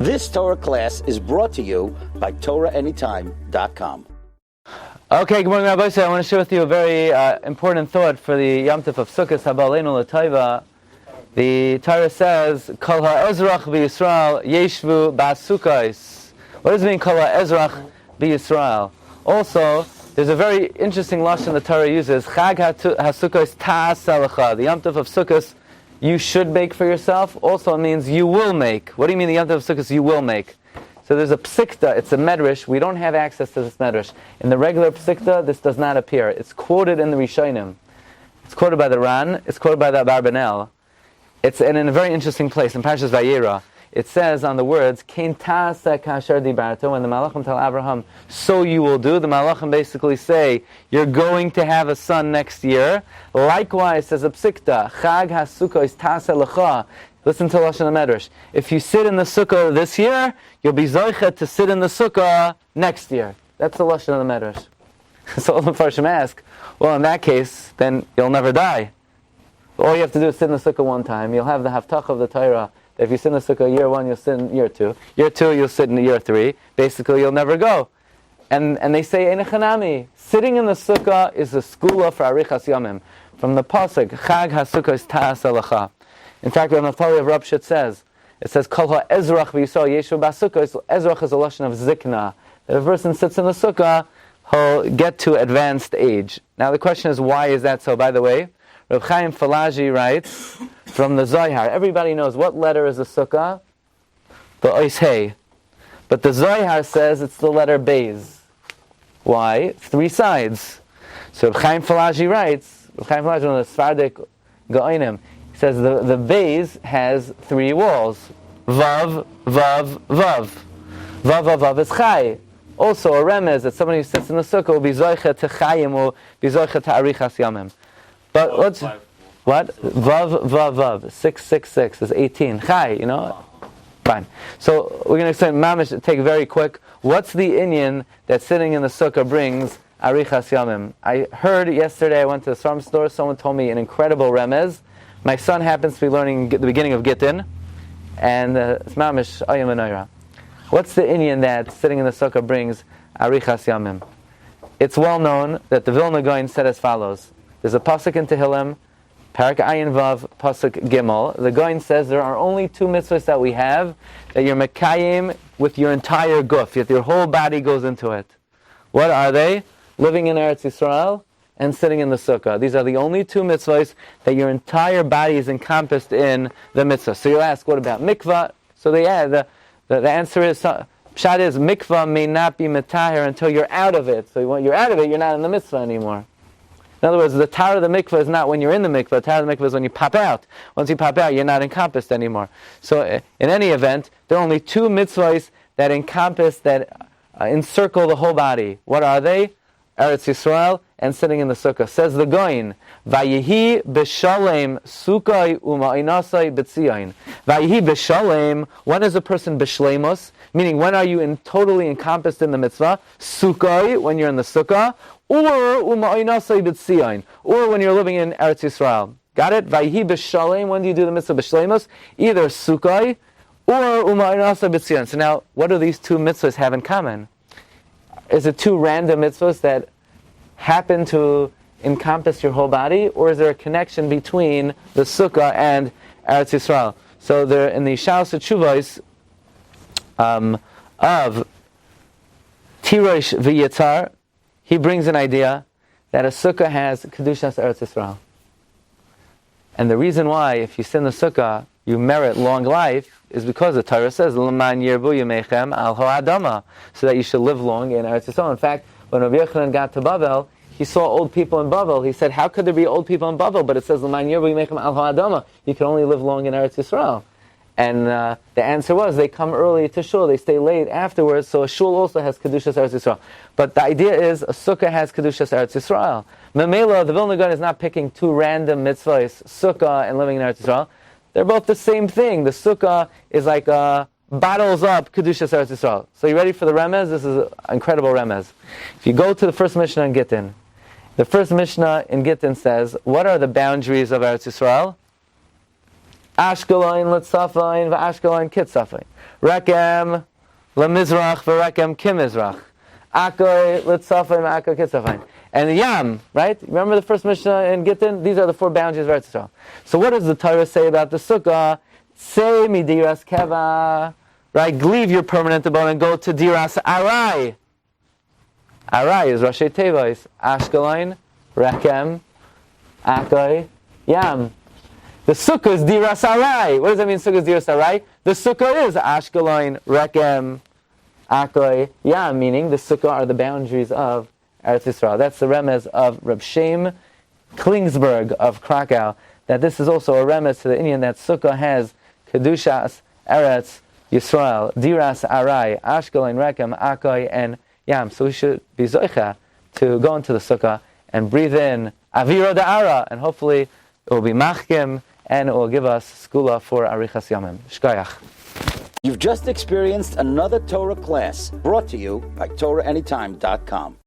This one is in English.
This Torah class is brought to you by TorahAnytime.com. Okay, good morning, Rabbi. I want to share with you a very important thought for the Yom Tov of Sukkah, Habaleinu L'Taiva. The Torah says, Kol ha'ezrach b'Yisrael yeshvu ba'sukkos. What does it mean, Kol ha'ezrach b'Yisrael? Also, there's a very interesting lashon the Torah uses, Chag ha'sukkos ta'aseh lecha. The Yom Tov of Sukkot, you should make for yourself. Also, it means you will make. What do you mean the Yom Tov of Sukkot you will make? So there's a psikta, it's a medrash. We don't have access to this medrash. In the regular psikta, this does not appear. It's quoted in the Rishonim. It's quoted by the Ran. It's quoted by the Abarbanel. It's in a very interesting place, in Parshas Vayera. It says on the words, Kein ta'aseh kasher dibarta, when the Malachim tell Abraham, so you will do. The Malachim basically say, you're going to have a son next year. Likewise, says a psikta, Chag ha'sukkah is ta'aseh lecha. Listen to Lashon HaMedrash. If you sit in the Sukkah this year, you'll be zoichet to sit in the Sukkah next year. That's the Lashon of the Medrash. So all the Farshim ask, well, in that case, then you'll never die. All you have to do is sit in the Sukkah one time. You'll have the Haftach of the Torah. If you sit in the Sukkah year 1, you'll sit in year 2. Year 2, you'll sit in year 3. Basically, you'll never go. And they say, Einechanami, sitting in the Sukkah is a skula for Arichas Yomim. From the Pasuk, Chag HaSukkah is Ta'aseh Lecha. In fact, when Naftali of Rabshit says, it says, Kol ha'ezrach v'Yisrael yeshu b'Sukkah. Ezrach is a lashon of zikna. That if a person sits in the Sukkah, he'll get to advanced age. Now the question is, why is that so? By the way, Reb Chaim Falaji writes from the Zohar. Everybody knows what letter is a Sukkah? The Ois Hey. But the Zohar says it's the letter Beis. Why? 3 sides. So Reb Chaim Falaji writes, Reb Chaim Falaji, one of the Sephardic Gaonim, says the Beis has 3 walls. Vav, Vav, Vav. Vav, Vav, Vav is Chai. Also a remez that somebody who sits in the Sukkah will be Zoichet to Chayim, will be Zoichet to Arichas Yamim. But what's, what? Vav, Vav, Vav. 666 is 18. Chai, you know? Fine. So we're going to explain, Mamish, take very quick. What's the inyan that sitting in the Sukkah brings Arichas Yamim? I heard yesterday, I went to the Svarm store, someone told me an incredible remez. My son happens to be learning the beginning of Gittin, and it's Mamish Ayam Anoira. What's the inyan that sitting in the Sukkah brings Arichas Yamim? It's well known that the Vilna Gaon said as follows. There's a pasuk in Tehillim, Parak Ayin Vav, pasuk Gimel. The Gaon says there are only 2 mitzvahs that we have that you're mekayim with your entire guf, yet your whole body goes into it. What are they? Living in Eretz Yisroel and sitting in the Sukkah. These are the only 2 mitzvahs that your entire body is encompassed in the mitzvah. So you'll ask, what about mikvah? So the answer is, pshat is, mikvah may not be metaher until you're out of it. So when you're out of it, you're not in the mitzvah anymore. In other words, the tar of the mikvah is not when you're in the mikvah. The tar of the mikvah is when you pop out. Once you pop out, you're not encompassed anymore. So in any event, there are only 2 mitzvahs that encompass, that encircle the whole body. What are they? Eretz Yisroel and sitting in the Sukkah. Says the Goyin, Vayehi b'shalem sukkah uma'inasai b'tzion. Vayehi b'shalem, when is a person b'shlemus? Meaning, when are you totally encompassed in the mitzvah? Sukkah, when you're in the Sukkah, or uma'inasai b'tzion, or when you're living in Eretz Yisrael. Got it? Vayehi b'shalem, when do you do the mitzvah b'shlemus? Either Sukkah or uma'inasai b'tzion. So now, what do these 2 mitzvahs have in common? Is it 2 random mitzvahs that happen to encompass your whole body, or is there a connection between the Sukkah and Eretz Yisrael? So there, in the Shalos Tshuvos of Tirosh v'Yitzar, he brings an idea that a Sukkah has Kedushat Eretz Yisrael. And the reason why, if you sit in the Sukkah, you merit long life, is because the Torah says, L'man yirbu yemechem al ha'adama, so that you should live long in Eretz Yisrael. In fact, when Rabbi Yochanan got to Bavel, he saw old people in Bavel. He said, how could there be old people in Bavel? But it says, L'man yirbu yemechem al ha'adama, you can only live long in Eretz Yisrael. And the answer was, they come early to shul, they stay late afterwards, so a shul also has Kedushas Eretz Yisrael. But the idea is, a Sukkah has Kedushas Eretz Yisrael. Memela, the Vilna Gaon is not picking 2 random mitzvahs, Sukkah and living in Eretz Yisrael. They're both the same thing. The Sukkah is like bottles up Kedushas Eretz Yisrael. So you ready for the remez? This is an incredible remez. If you go to the first Mishnah in Gittin, the first Mishnah in Gittin says, what are the boundaries of Eretz Yisrael? Ashkelon Litzafain v'Ashkelon Kitzafain. Rekem lemizrach v'rekem kimizrach. Akoy litzafim, akoy kitzafim. And the Yam, right? Remember the first Mishnah in Gittin? These are the 4 boundaries of Eretz Yisrael. So what does the Torah say about the Sukkah? Say mi Diras Keva, right? Leave your permanent abode and go to Diras ARAI. ARAI is Rashi Tevos. Ashkelon, Rekem, Akoy, Yam. The Sukkah is Diras ARAI. What does that mean, Sukkah is Diras ARAI? The Sukkah is Ashkelon, Rekem, Akoy, Yam, meaning the Sukkah are the boundaries of Eretz Yisrael. That's the remez of Reb Shem Klingsberg of Krakow, that this is also a remez to the Indian that Sukkah has Kedushat, Eretz, Yisroel, Diras, ARAI, Ashkelon, Rekem, Akoy, and Yam. So we should be zoicha to go into the Sukkah and breathe in Avira Da'ara, and hopefully it will be machkim, and it will give us skula for Arichas Yamim. Shkoyach. You've just experienced another Torah class brought to you by TorahAnytime.com.